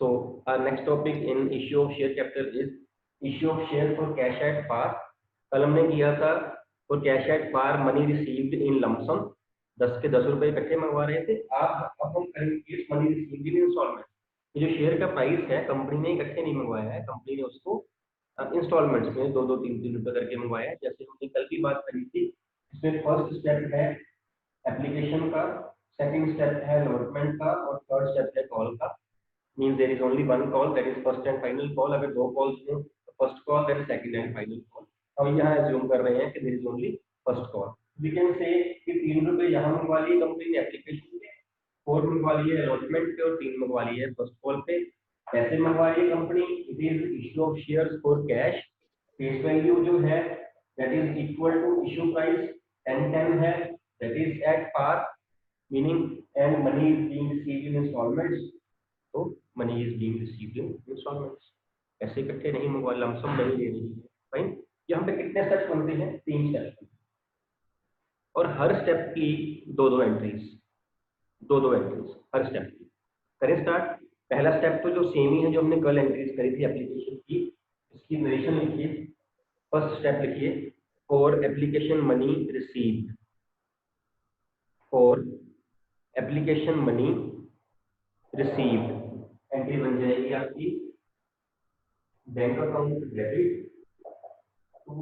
So our next topic in issue of share capital is issue of share for cash at par. कल हमने किया था for cash at par money received in lump sum, 10 के 10 रुपए इकट्ठे मंगवा रहे थे। अब हम करेंगे मनी रिसीव्ड इन इंस्टॉलमेंट। ये जो शेयर का प्राइस है कंपनी ने इकट्ठे नहीं मंगवाया है, कंपनी ने उसको इंस्टॉलमेंट्स में 2-2, 3-3 रुपए करके मंगवाया है। जैसे हमने कल भी बात करी थी, इसमें फर्स्ट स्टेप है एप्लीकेशन का, सेकंड स्टेप है अलॉटमेंट का और थर्ड स्टेप है कॉल का। Means there is only one call, that is first and final call. अगर दो कॉल्स हो तो first call that is second and final call. हम यहाँ एज्यूम कर रहे हैं कि there is only first call. We can say कि 3 रुपए यहाँ मंगवा लिए कंपनी ने एप्लीकेशन पे, 4 मंगवा लिए अलॉटमेंट पे और 3 मंगवा लिए फर्स्ट कॉल पे। पैसे मंगवा लिए company, it is issue of shares for cash. Face value जो है that is equal to issue price 10 है, that is at par, meaning and money is being received in installments. तो money is being received in installments. ऐसे इकट्ठे नहीं मंगवा, lump sum नहीं ले रही है। फाइन। यहाँ पे कितने स्टेप्स बनते हैं? 3 स्टेप्स, और हर स्टेप की 2-2 एंट्रीज, 2-2 एंट्रीज हर स्टेप की। करें स्टार्ट। पहला स्टेप तो जो सेम ही है जो हमने कल एंट्रीज करी थी एप्लीकेशन की, इसकी नरेशन लिखिए। फर्स्ट स्टेप लिखिए for application money received, for application money received entry बन जाएगी आपकी bank account debit to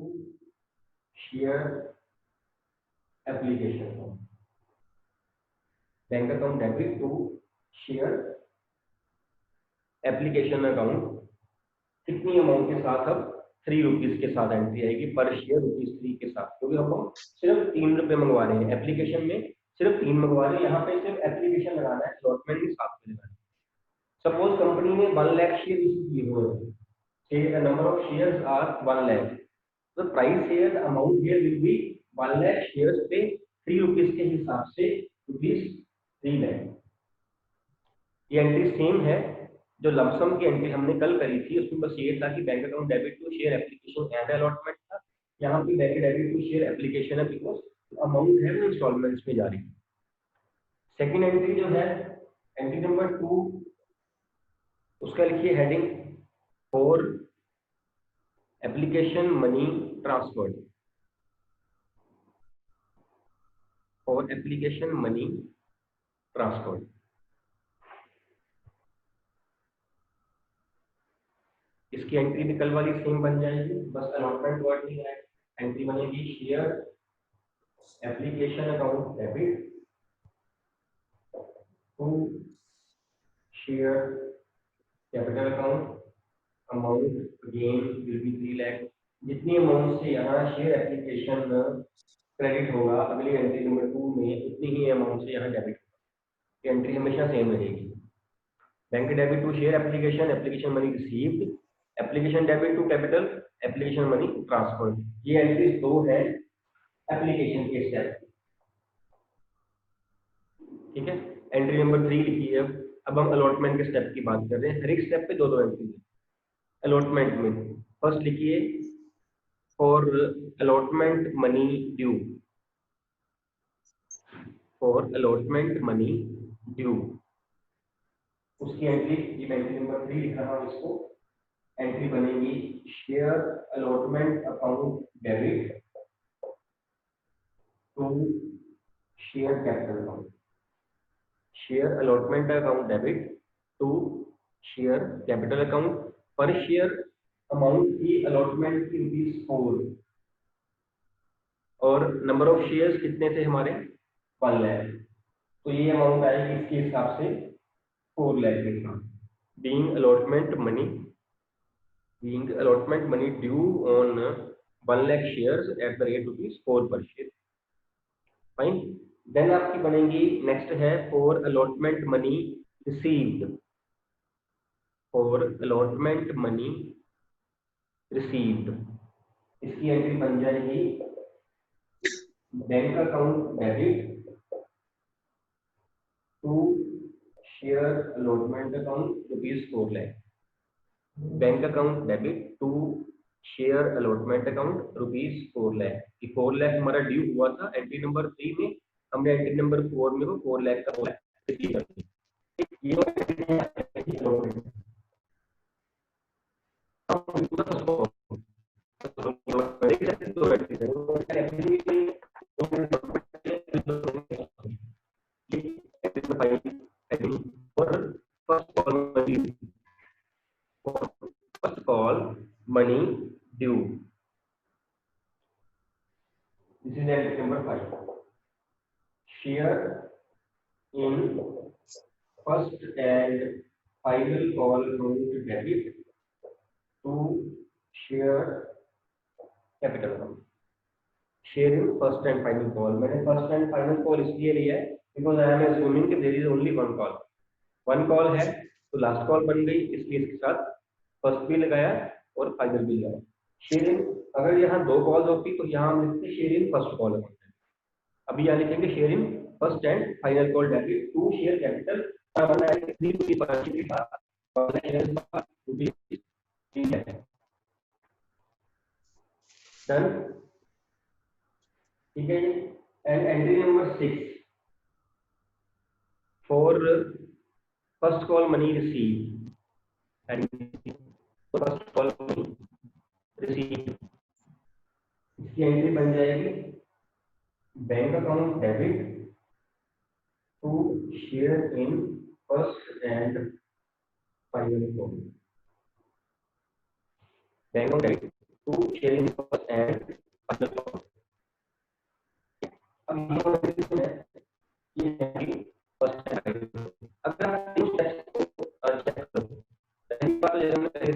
share application, bank account debit to share application account. कितनी अमाउंट के साथ? अब 3 रुपीज के साथ एंट्री आएगी पर शेयर ₹3 के साथ, क्योंकि हम सिर्फ 3 रुपए मंगवा रहे हैं एप्लीकेशन में, सिर्फ 3 मंगवा रहे हैं। यहाँ पे सिर्फ एप्लीकेशन लगाना है, अलॉटमेंट के साथ में लगाना है। सपोज कंपनी ने 1 लाख शेयर इशू किए हुए हैं, say the number of shares are 1 lakh, the price here, the amount here will be 1 lakh shares पे 3 रुपीज के हिसाब से ₹3 lakh। ये एंट्री सेम है जो लमसम की एंट्री हमने कल करी थी, उसमें बस ये था कि bank account debit to share application and allotment था। यहाँ पे bank debit to share application है बिकॉज अमाउंट है वो इंस्टॉलमेंट्स में जा रही है। सेकेंड एंट्री जो है एंट्री नंबर 2, उसका लिखिए heading for application money transferred, for application money transferred. इसकी एंट्री भी कल वाली सेम बन जाएगी, बस अलॉटमेंट वर्ड नहीं है। एंट्री बनेगी share application account debit to share capital account, amount again will be 3 lakh. जितनी अमाउंट से यहाँ शेयर एप्लीकेशन क्रेडिट होगा अगली एंट्री नंबर 2 में, उतनी ही अमाउंट से यहाँ डेबिट होगा। एंट्री हमेशा सेम रहेगी। Bank debit to share application, application money received, application debit to capital, application money transferred. ये एंट्रीज 2 है एप्लीकेशन के स्टेप। ठीक है, एंट्री नंबर 3 लिखी है। अब हम अलॉटमेंट के स्टेप की बात कर रहे हैं। हर एक स्टेप पे 2-2 एंट्री है। अलॉटमेंट में फर्स्ट लिखिए for allotment money due, for allotment money due. उसकी एंट्री, ये एंट्री नंबर 3 लिख रहा हूं इसको। एंट्री बनेगी share allotment account debit to share capital account, share allotment account debit to share capital account. पर शेयर अमाउंट की अलॉटमेंट की ₹4 और नंबर ऑफ शेयर्स कितने थे हमारे? 1 लाख। तो ये अमाउंट आएगी इसके हिसाब से 4 लाख के साथ। Being allotment money due on 1 lakh shares at the rate ₹4 per share. Fine. Then आपकी बनेगी नेक्स्ट है for allotment money received, for allotment money received. इसकी एंट्री बन जाएगी bank account debit to share allotment account ₹4 lakh, bank account debit to share allotment account ₹4 lakh. 4 lakh हमारा due हुआ था entry number 3 में, हमने एंट्री नंबर 4 में वो 4 लाख का रिसीव कर दिया। and final call going to debit to share capital account. Share in first and final call. मैंने first and final call इसलिए लिया है because I am assuming कि there is only one call. One call है तो last call बन गई, इसलिए इसके साथ first भी लगाया और final भी लगाया. Share in, अगर यहाँ दो calls होती तो यहाँ हम लिखते share in first call account. अभी यहाँ लिखेंगे share in first and final call debit to share capital. Done. ठीक है. And entry number 6 for first call money received and first call money received, इसकी एंट्री बन जाएगी bank account debit to share in first and final call. Bank account debit to share in first and final call. अगर आप इन steps को check करो पहली बात तो जैसे हमने पहले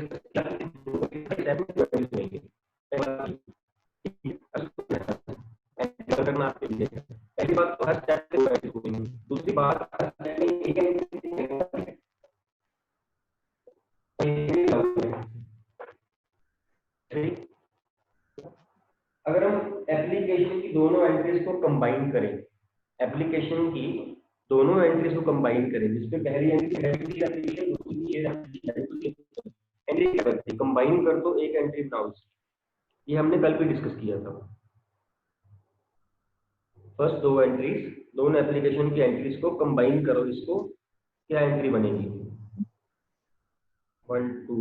करना आपके लिए पहली बात तो हर स्टेप पे वैल्यू होगी. दूसरी बात अगर हम एप्लीकेशन की दोनों एंट्रीज को कंबाइन करें, एप्लीकेशन की दोनों एंट्रीज को कंबाइन करें जिसमें पहली एंट्री एप्लीकेशन दूसरी एंट्री कंबाइन कर दो एक एंट्री बनाओ. ये हमने कल भी डिस्कस किया था. फर्स्ट दो एंट्रीज, दोनों एप्लीकेशन की एंट्रीज को कंबाइन करो, इसको क्या एंट्री बनेगी? 1 2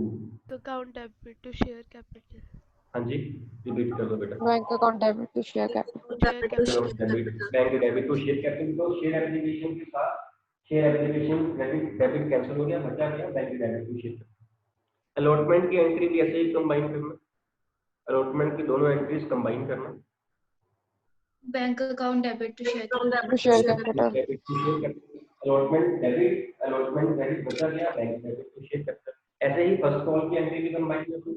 account debit to share capital. हाँ जी रिपीट कर दो बेटा. Bank account debit to share capital. Bank debit to share capital. तो शेयर एप्लीकेशन के साथ शेयर एप्लीकेशन डेबिट कैंसिल हो गया, बचा गया bank debit to share. Allotment की एंट्री भी ऐसे ही कंबाइन करना, अलॉटमेंट की दोनों एंट्रीज कंबाइन करना. Bank account debit to share capital. Allotment debit बचा गया bank debit to share capital. ऐसे ही फर्स्ट कॉल की एंट्री भी कंबाइन कर दो.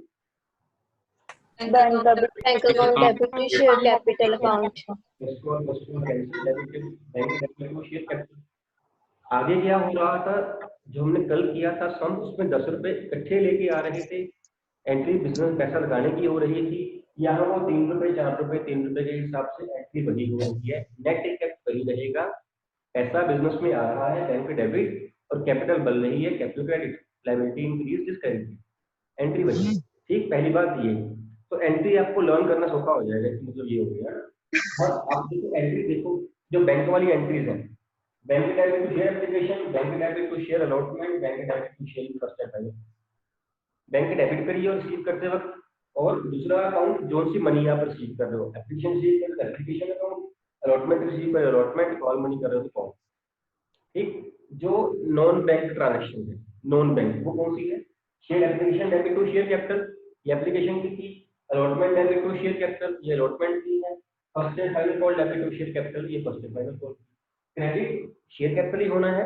Bank account debit to share capital account. First call cancel debit bank debit to share capital. आगे क्या हो रहा था जो हमने कल किया था सम, उसमें 10 रुपए इकट्ठे लेके आ रहे थे. एंट्री बिजनेस पैसा लगाने की हो रही थी. यहाँ वो 3 रुपए 4 रुपए 3 रुपए के हिसाब से एंट्री बनी हुई है. नेट इफेक्ट वही रहेगा. पैसा बिजनेस में आ रहा है बैंक डेबिट और कैपिटल बन रही है capital credit. Liability increase this करेंगे, एंट्री बनी. ठीक, पहली बात ये. तो एंट्री आपको लर्न करना सौखा हो जाएगा, मतलब ये हो गया. और आप देखो एंट्री देखो जो बैंक वाली एंट्रीज हैं, bank debit to share application, bank debit to share allotment, bank debit to share first and final. Bank debit करिए और रिसीव करते वक्त, और दूसरा अकाउंट जो सी मनी आप रिसीव कर रहे हो, एप्लीकेशन रिसीव कर रहे हो एप्लीकेशन अकाउंट, अलॉटमेंट रिसीव कर रहे हो अलॉटमेंट, कॉल मनी कर रहे हो तो कॉल. ठीक, जो नॉन बैंक ट्रांजैक्शन है, नॉन बैंक वो कौन सी है? Share application debit to share capital, ये एप्लीकेशन की थी. Allotment debit to share capital, ये अलॉटमेंट की है. First and final call debit to share capital, ये first and final call. Credit share capital ही होना है,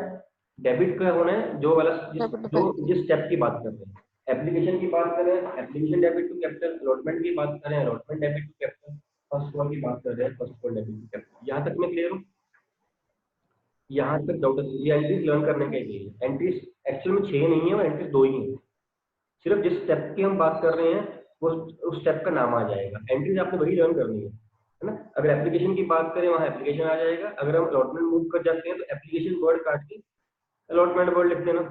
डेबिट का होना है जो वाला जिस स्टेप की बात कर रहे हैं. एप्लीकेशन की बात करें application debit to capital, allotment की बात करें allotment debit to capital, first call की बात कर रहे हैं first call debit to capital. यहाँ तक मैं क्लियर हूँ? यहाँ तक डाउट? ये एंट्रीज लर्न करने के लिए एंट्रीज एक्चुअल में 6 नहीं है, वो एंट्रीज 2 ही है. सिर्फ जिस स्टेप की हम बात कर रहे हैं वो उस स्टेप का नाम आ जाएगा. एंट्रीज आपको वही लर्न करनी है ना. अगर एप्लीकेशन की बात करें वहाँ एप्लीकेशन आ जाएगा. अगर हम अलॉटमेंट मूव कर जाते हैं तो एप्लीकेशन वर्ड काट के अलॉटमेंट वर्ड लिख देना.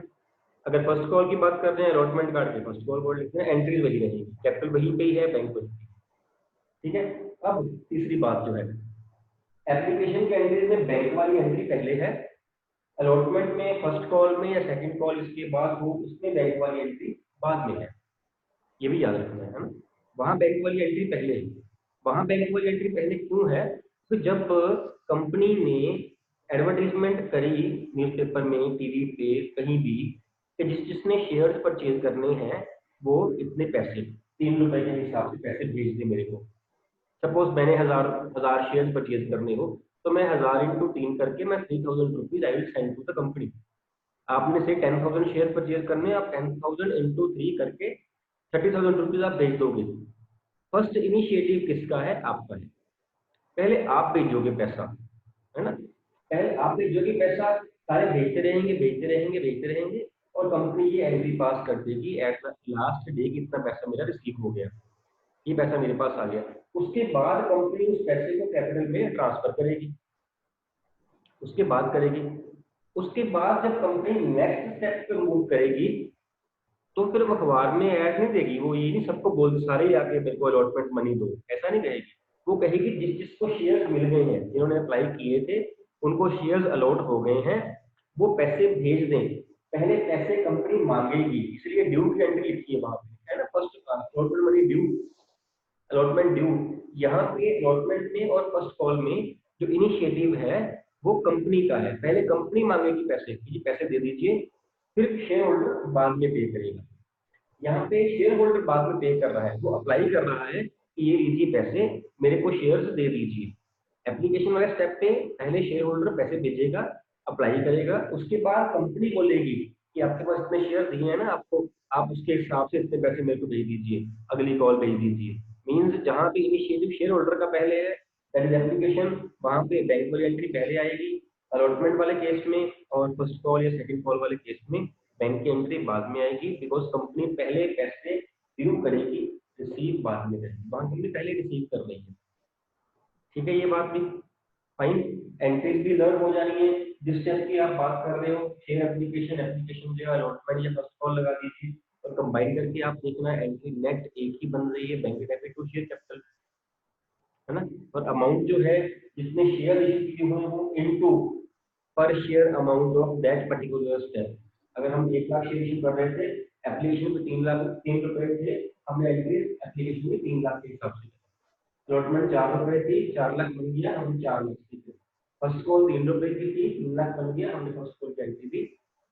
अगर फर्स्ट कॉल की बात करते हैं अलॉटमेंट काट के फर्स्ट कॉल वर्ड लिखते हैं. एंट्रीज वही रहेगी, कैपिटल वहीं पे ही है, बैंक वहीं. ठीक है. अब तीसरी बात जो है, एप्लीकेशन के एंट्रीज में बैंक वाली एंट्री पहले है, अलॉटमेंट में फर्स्ट कॉल में या सेकंड कॉल इसके बाद हो उसमें बैंक वाली एंट्री बाद में है. ये भी याद रखना है ना. वहाँ बैंक वाली एंट्री पहले है. वहाँ बैंक वाली एंट्री पहले क्यों है? तो जब कंपनी ने एडवर्टाइजमेंट करी न्यूज़पेपर में, टीवी पे, कहीं भी कि जिसने शेयर्स परचेज करने हैं वो इतने पैसे 3 रुपए के हिसाब से पैसे भेज दे मेरे को. सपोज मैंने 1000 शेयर्स परचेज करने हो तो मैं 1000 × 3 करके मैं 3000 rupees I will send to the company. आपने से 10,000 शेयर परचेज करने, आप 10,000 इंटू 3 करके 30,000 रुपीज आप भेज दोगे। फर्स्ट इनिशिएटिव किसका है? आपका है। पहले आप भेजोगे पैसा, है ना, पहले आप भेजोगे पैसा, सारे भेजते रहेंगे भेजते रहेंगे भेजते रहेंगे, और कंपनी ये एंट्री पास कर देगी एट लास्ट डे कि इतना पैसा मेरा रिसीव हो गया, ये पैसा मेरे पास आ गया। उसके बाद कंपनी उस पैसे को कैपिटल में ट्रांसफर करेगी, उसके बाद करेगी। उसके बाद जब कंपनी नेक्स्ट स्टेप पे मूव करेगी तो फिर वो अखबार में ऐड नहीं देगी, वो ये नहीं सबको बोल सारे ही आके मेरे को अलॉटमेंट मनी दो, ऐसा नहीं कहेगी। वो कहेगी जिस जिसको शेयर मिल गए हैं, जिन्होंने अप्लाई किए थे उनको शेयर्स अलॉट हो गए हैं, वो पैसे भेज दें। पहले पैसे कंपनी मांगेगी, इसलिए ड्यू की एंट्री लिखी है वहां पे, है ना, first allotment money due, allotment due. यहाँ पे अलॉटमेंट में और फर्स्ट कॉल में जो इनिशिएटिव है वो कंपनी का है। पहले कंपनी मांगेगी पैसे कि पैसे दे दीजिए, फिर शेयर होल्डर बाद में पे करेगा। यहाँ पे शेयर होल्डर बाद में पे कर रहा है, वो अप्लाई कर रहा है कि ये लीजिए पैसे, मेरे को शेयर्स दे दीजिए। एप्लीकेशन वाले स्टेप पे पहले शेयर होल्डर पैसे भेजेगा, अप्लाई करेगा, उसके बाद कंपनी बोलेगी कि आपके पास इतने शेयर दिए हैं ना आपको, आप उसके हिसाब से इतने पैसे मेरे को भेज दीजिए, अगली कॉल भेज दीजिए। मीन्स जहाँ पे इनिशिएटिव शेयर होल्डर का पहले है, दैट इज एप्लीकेशन, वहाँ पे बैंक वाली एंट्री पहले आएगी अलॉटमेंट वाले केस में, और फर्स्ट कॉल या सेकंड कॉल वाले केस में बैंक की एंट्री बाद में आएगी, बिकॉज कंपनी पहले पैसे ड्यू करेगी, रिसीव बाद में करेगी। वहाँ कंपनी पहले रिसीव कर रही है, ठीक है, ये बात भी फाइन। एंट्रीज भी लर्न हो जानी है। जिस स्टेप की आप बात कर रहे हो, शेयर एप्लीकेशन, एप्लीकेशन जो अलॉटमेंट या फर्स्ट कॉल लगा दीजिए, और कंबाइन करके आप देखना एंट्री नेट एक ही बन रही है, bank debit to share capital, है ना। और अमाउंट जो है जितने शेयर इश्यू किए हुए हो इनटू पर share amount of that particular step. अगर हम 1 लाख शेयर इश्यू कर रहे थे, एप्लीकेशन में 3 रुपए थे, हमने एंट्री एप्लीकेशन में 3 लाख के हिसाब से, अलॉटमेंट 4 रुपए थी, 4 लाख बन गया, हम 4 लाख की थे। फर्स्ट कॉल 3 रुपए की थी, 3 लाख बन गया, हमने फर्स्ट कॉल की एंट्री भी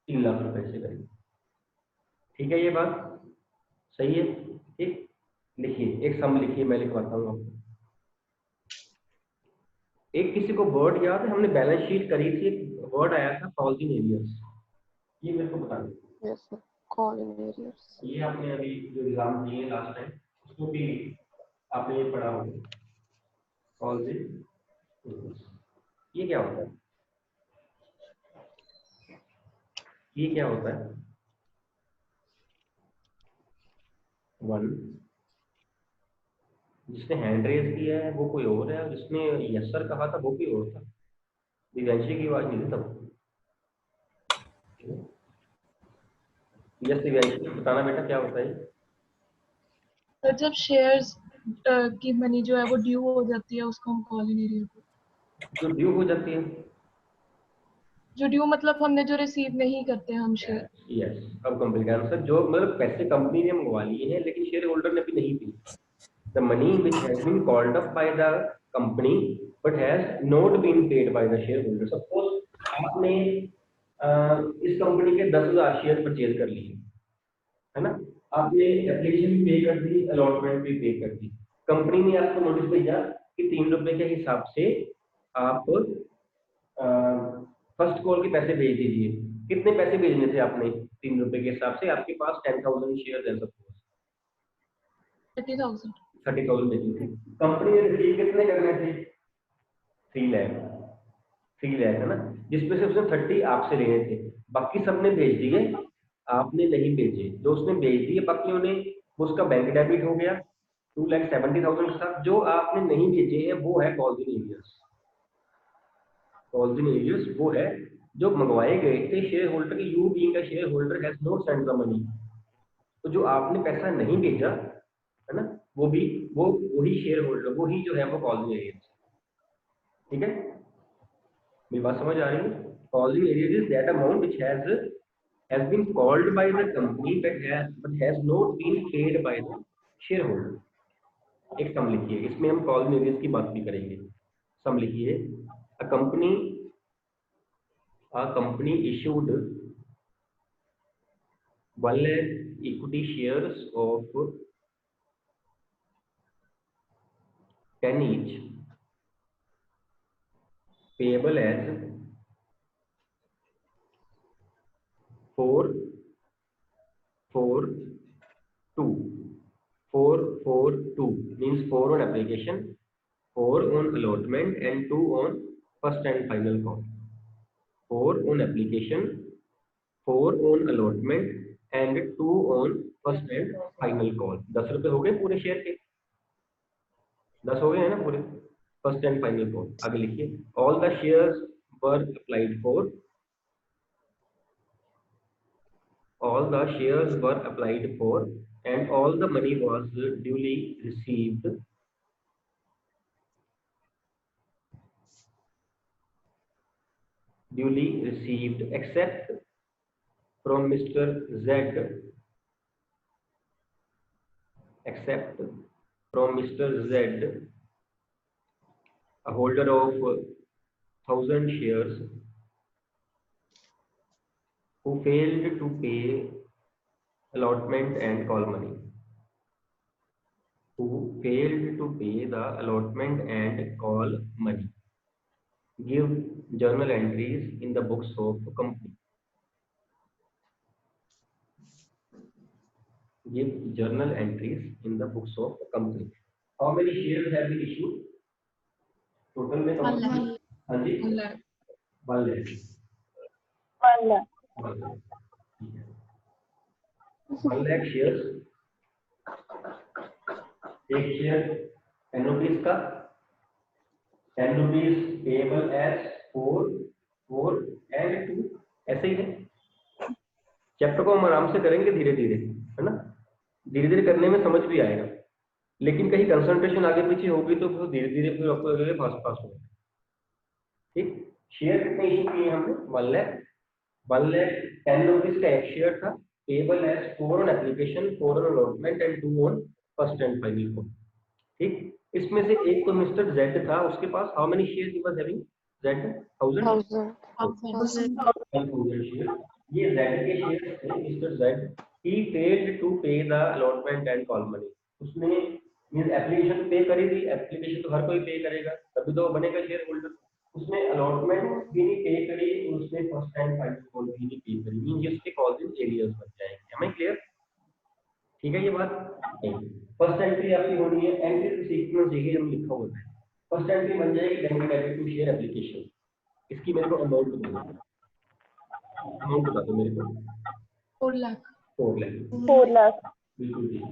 3 लाख रुपए से करी। ठीक है, ये बात सही है। ठीक, लिखिए एक सम लिखिए, मैं लिखवाता हूँ आपको। एक किसी को वर्ड याद है, हमने बैलेंस शीट करी थी, एक वर्ड आया था कॉल्स इन एरियर्स, ये मेरे को बता दो। Yes, sir. Call in areas. ये आपने अभी जो एग्जाम दिए लास्ट टाइम उसको भी आपने ये पढ़ा होगा, कॉल्स इन एरियर्स। ये क्या होता है? ये क्या होता है? 1, जिसने हैंड रेज किया है वो कोई और है, और जिसने यस सर कहा था वो कोई और था। दिव्यांशी की आवाज नहीं थी तब। यस दिव्यांशी, बताना बेटा क्या होता है? तो जब शेयर्स की मनी जो है वो ड्यू हो जाती है उसको हम कॉल इन एरिया, जो ड्यू हो जाती है, जो ड्यू मतलब हमने जो रिसीव नहीं करते हम शेयर। यस, अब कंप्लीट आंसर। जो मतलब पैसे कंपनी ने मंगवा लिए हैं लेकिन शेयर होल्डर ने भी नहीं दिए, the money which has been called up by the company but has not been paid by the share holder. Suppose आपने इस कंपनी के 10,000 शेयर परचेज कर लिए, है ना, आपने एप्लीकेशन भी पे कर दी, अलॉटमेंट भी पे कर दी, कंपनी ने आपको नोटिस भेजा कि 3 रुपए के हिसाब से आप फर्स्ट कॉल के पैसे भेज दीजिए। कितने पैसे भेजने थे आपने? 3 रुपए के हिसाब से, आपके पास 10,000 शेयर है, सपोज 30,000। 30,000 भेजने थे, कंपनी ने रिसीव कितने करने थे? 3 लाख, 3 लाख, है ना, जिसमें से उसने 30 आपसे लेने थे, बाकी सबने भेज दिए, आपने नहीं भेजे। जो उसने भेज दिए बाकियों ने, उसका बैंक डेबिट हो गया 2,70,000 के साथ। जो आपने नहीं भेजे हैं वो है calls in arrears. Calls in arrears वो है जो मंगवाए गए थे शेयर होल्डर के, you being a share holder has not send the money. तो जो आपने पैसा नहीं भेजा, है ना, वो भी वो वही शेयर होल्डर, वही जो है वो कॉल्स इन एरियर्स। ठीक है, मेरी बात समझ आ रही है? Calls in arrears is that amount which has been called by the company but has not been paid by the shareholder। एक सम लिखिए, इसमें हम कॉल इन एरियर्स की बात भी करेंगे। सम लिखिए, a company issued 1 lakh equity shares of 10 each payable as 442 means 4 on application, 4 on allotment and 2 on first and final call. 4 on application, 4 on allotment and 2 on first and final call. 10 रुपए हो गए पूरे share के, 10 हो गए हैं ना पूरे फर्स्ट एंड फाइनल कॉल. आगे लिखिए all the shares were applied for, all the shares were applied for and all the money was duly received except from Mr. Z, except from Mr. Z, a holder of 1000 shares, who failed to pay allotment and call money, who failed to pay the allotment and call money. Give journal entries in the books of the company. Give journal entries in the books of the company. How many shares have been issued? Total में One lakh. हाँ जी 1 lakh. 1 lakh. 1 lakh shares. एक share 10 rupees का, 10 rupees payable as 4 and 2. ऐसे ही है. Chapter को हम आराम से करेंगे धीरे धीरे, है ना. धीरे धीरे करने में समझ भी आएगा, लेकिन कहीं कंसंट्रेशन आगे पीछे होगी तो फिर धीरे धीरे फिर आपको लगेगा फास्ट फास्ट होगा. ठीक. शेयर कितने इशू किए हमने? 1 लाख. 1 लाख 10 रुपीज का एक शेयर था, payable as 4 on application, 4 on allotment and 2 on first and final call. ठीक. इसमें से एक तो मिस्टर जेड था, उसके पास how many share he was having? Z 1000 share. ये जेड के शेयर थे. Mister Z he failed to pay the allotment and call money. उसने मींस एप्लीकेशन पे करी थी. एप्लीकेशन तो हर कोई पे करेगा तभी तो बनेगा शेयर होल्डर. उसने अलॉटमेंट भी नहीं पे करी, उसने फर्स्ट एंड फाइनल कॉल भी नहीं पे करी. मींस इसके कॉल्स एरियाज बन जाएंगे. Am I clear? ठीक है ये बात. फर्स्ट एंट्री आपकी होनी है, एंट्री सीक्वेंस यही हम लिखा होता है. फर्स्ट एंट्री बन जाएगी bank debit to share application. इसकी मेरे को अमाउंट बता दो. अमाउंट बता दो मेरे को. 4 lakh. 4 लाख. बिल्कुल ठीक.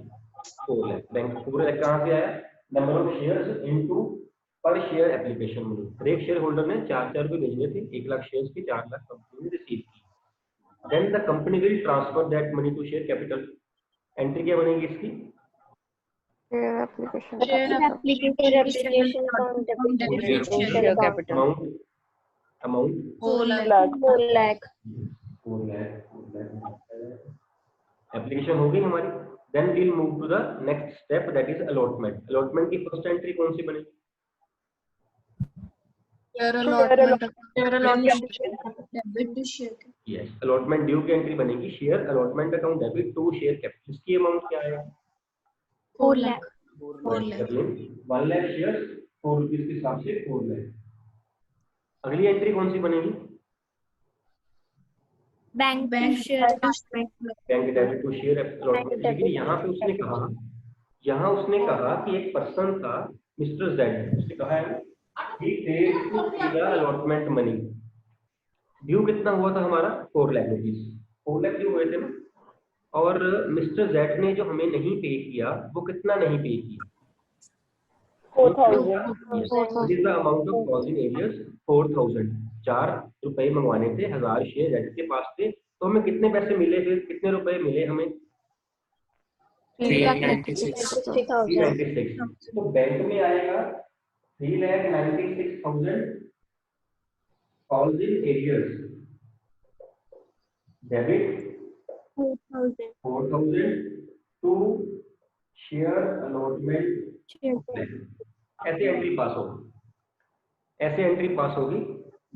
4 लाख. बैंक 4 लाख कहाँ से आया? नंबर ऑफ शेयर्स इनटू पर शेयर एप्लीकेशन मनी. हर एक शेयर होल्डर ने 4 रुपए भेजने थे. 1 लाख शेयर्स की 4 लाख कंपनी ने रिसीव की. Then the company will transfer that money to share capital. Entry क्या बनेगी इसकी? Share application. Share application account debit to share capital. Amount 4 lakh. 4 lakh. Application हो गई हमारी. Then we'll move to the next step that is allotment. Allotment की first entry कौन सी बनेगी? Share allotment debit to share. Yes. Allotment due की entry बनेगी share allotment account debit to share capital. इसकी अमाउंट क्या आएगा? 4 lakh. 1 लाख शेयर्स 4 रुपीज के हिसाब से 4 लाख. अगली एंट्री कौन सी बनेगी? Bank share to share. Bank debit to share allotment. लेकिन यहाँ पे उसने कहा कि एक पर्सन था मिस्टर जेड. उसने कहा है he paid to the allotment money. Due कितना हुआ था हमारा? 4 लाख रुपीज. 4 लाख ड्यू हुए थे ना. और मिस्टर जेड ने जो हमें नहीं पे किया वो कितना नहीं पे किया? 4,000. This the amount of calls in arrears 4000. 4 रुपए मंगवाने थे, 1000 शेयर जेड के पास थे. तो हमें कितने पैसे मिले? फिर कितने रुपए मिले हमें? 396. तो बैंक में आएगा 396,000 calls in arrears. Debit 4,000 to share allotment. ऐसे एंट्री पास होगी.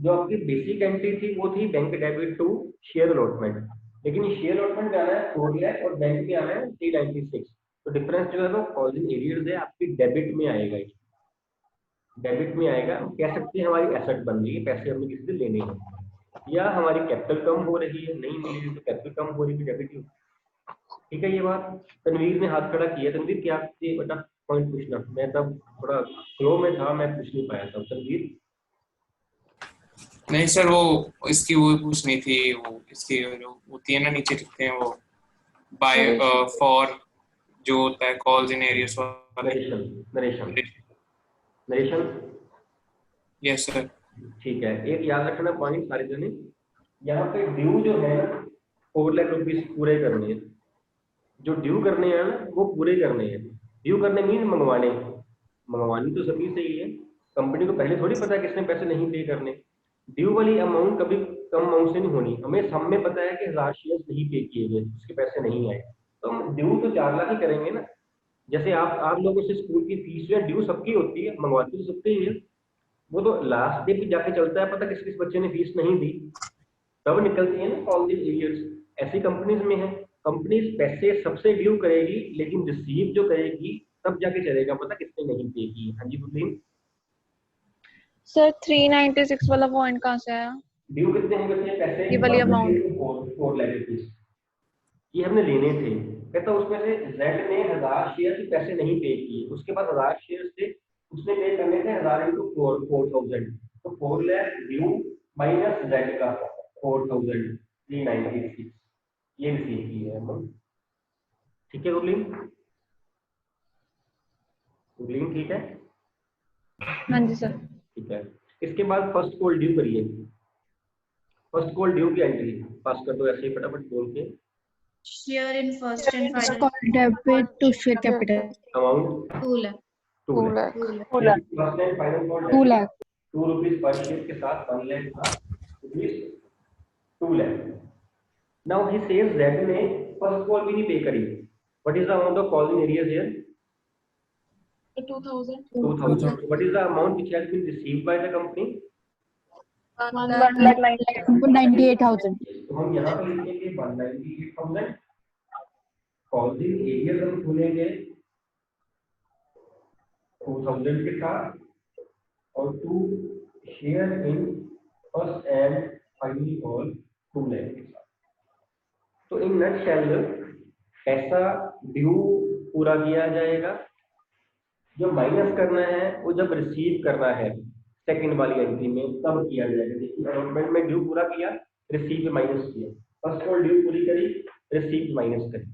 जो आपकी बेसिक एंट्री थी वो थी bank debit to share allotment. लेकिन शेयर अलॉटमेंट में आना है 4 लाख और बैंक में आना है 396. तो डिफरेंस जो है वो कॉल्स इन एरियर्स है आपकी डेबिट में आएगा. डेबिट में आएगा. हम कह सकते हैं हमारी एसेट बन रही है, पैसे हमने किसी से लेने हैं. या हमारी कैपिटल कम हो रही है, नहीं मिल रही तो कैपिटल कम हो रही है, डेबिट ही होगा। ठीक है ये बात। तनवीर ने हाथ खड़ा किया। तनवीर क्या आपसे बेटा पॉइंट पूछना, मैं तब थोड़ा फ्लो में था, मैं पूछ नहीं पाया था। तनवीर नहीं सर, वो इसकी वो पूछनी थी, वो इसकी जो होती है ना नीचे लिखते हैं वो बाय फॉर जो होता है कॉल्स इन एरियाज वाले। Narration narration yes sir. ठीक है, एक याद रखना पॉइंट सारे जने, यहाँ पे ड्यू जो है ना 4 लाख रुपीज पूरे करने हैं। जो ड्यू करने हैं ना वो पूरे करने हैं। ड्यू करने मीन मंगवाने तो सभी से ही है। कंपनी को पहले थोड़ी पता है किसने पैसे नहीं पे करने। ड्यू वाली अमाउंट कभी कम अमाउंट से नहीं होनी। हमें सब में पता है कि 1000 शेयर नहीं पे किए गए, उसके पैसे नहीं आए, तो हम ड्यू तो 4 लाख ही करेंगे ना। जैसे आप लोगों से स्कूल की फीस या ड्यू सबकी होती है, मंगवाती तो सबके ही है। वो तो लास्ट डे पे जाके चलता है पता किस किस बच्चे ने फीस नहीं दी, तब निकलती है ना कॉल दी एरियर्स। ऐसी कंपनीज में है, कंपनीज पैसे सबसे ड्यू करेगी लेकिन रिसीव जो करेगी तब जाके चलेगा पता किसने नहीं पे की। हाँ जी बुलीन। सर 396 वाला पॉइंट कहाँ से आया? ड्यू कितने हैं बच्चे पैसे? ये वाली अमाउंट 4 लाख रुपीस ये हमने लेने थे। कहता उसमें से जेड ने 1000 शेयर के पैसे नहीं पे किए, उसके पास 1000 शेयर थे, उसने पे करने थे 1000 इंटू 4000, तो 4 लाख ड्यू माइनस जेड का 4396 ये रिसीव की है हम। ठीक है गुरलीन, गुरलीन ठीक है? हाँ जी सर। ठीक है, इसके बाद फर्स्ट कॉल ड्यू करिए। फर्स्ट कॉल ड्यू की एंट्री पास कर दो ऐसे ही फटाफट बोल के। Share in first and final called debit to share capital. Amount 2 lakh. 2 2 lakh. lakh. First and final call 2 lakh. 2 rupees per share के साथ 1 लाख था rupees 2 lakh. Now he says that ने फर्स्ट कॉल भी नहीं पे करी। What is the amount of call in arrears here? 2000. 2000. What is the amount which has been received by the company? 1,98,000. तो हम यहाँ पर लिखेंगे 198,000। कॉल इन एरियाज हम खोलेंगे 2000 के साथ और 2 share in first and final call 2 lakh के साथ। तो इन नटशेल ऐसा ड्यू पूरा किया जाएगा। जो माइनस करना है वो जब रिसीव करना है सेकंड वाली एंट्री में तब किया जाएगा। देखिए अलॉटमेंट में ड्यू पूरा किया, रिसीव माइनस किया। फर्स्ट कॉल ड्यू पूरी करी, रिसीव माइनस करी,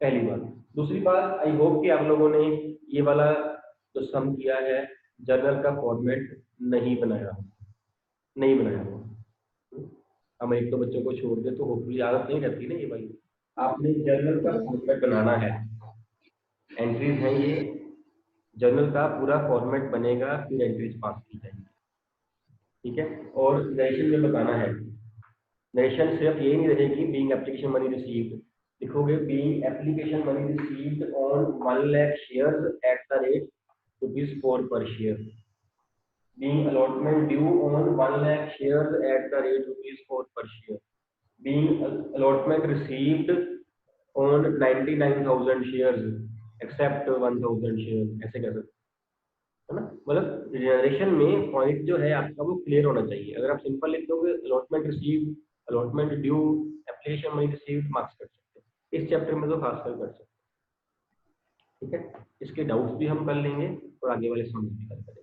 पहली बात। दूसरी बात, आई होप कि आप लोगों ने ये वाला जो सम किया है जर्नल का फॉर्मेट नहीं बनाया हो। हम एक तो बच्चों को छोड़ दे तो होपफुली आदत नहीं रहती ना ये भाई। आपने जर्नल का फॉर्मेट बनाना है। एंट्रीज हैं ये, जर्नल का पूरा फॉर्मेट बनेगा फिर एंट्रीज पास की जाएंगी। ठीक है, और नरेशन में बताना है। नरेशन सिर्फ ये नहीं रहेगी बीइंग एप्लीकेशन मनी रिसीव्ड, लिखोगे being application money received on 1 lakh shares at the rate ₹4 per share, being allotment due on 1 lakh shares at the rate ₹4 per share, being allotment received on 99,000 shares except 1,000 shares, ऐसे कर सकते है ना। मतलब generation में point जो है आपका वो क्लियर होना चाहिए। अगर आप सिंपल लिख दोगे allotment received, allotment due, application money received, marks कर सकते हैं। इस चैप्टर में तो खासकर कर सकते हैं। ठीक है, इसके डाउट्स भी हम कर लेंगे और आगे वाले समझ भी कर लेंगे।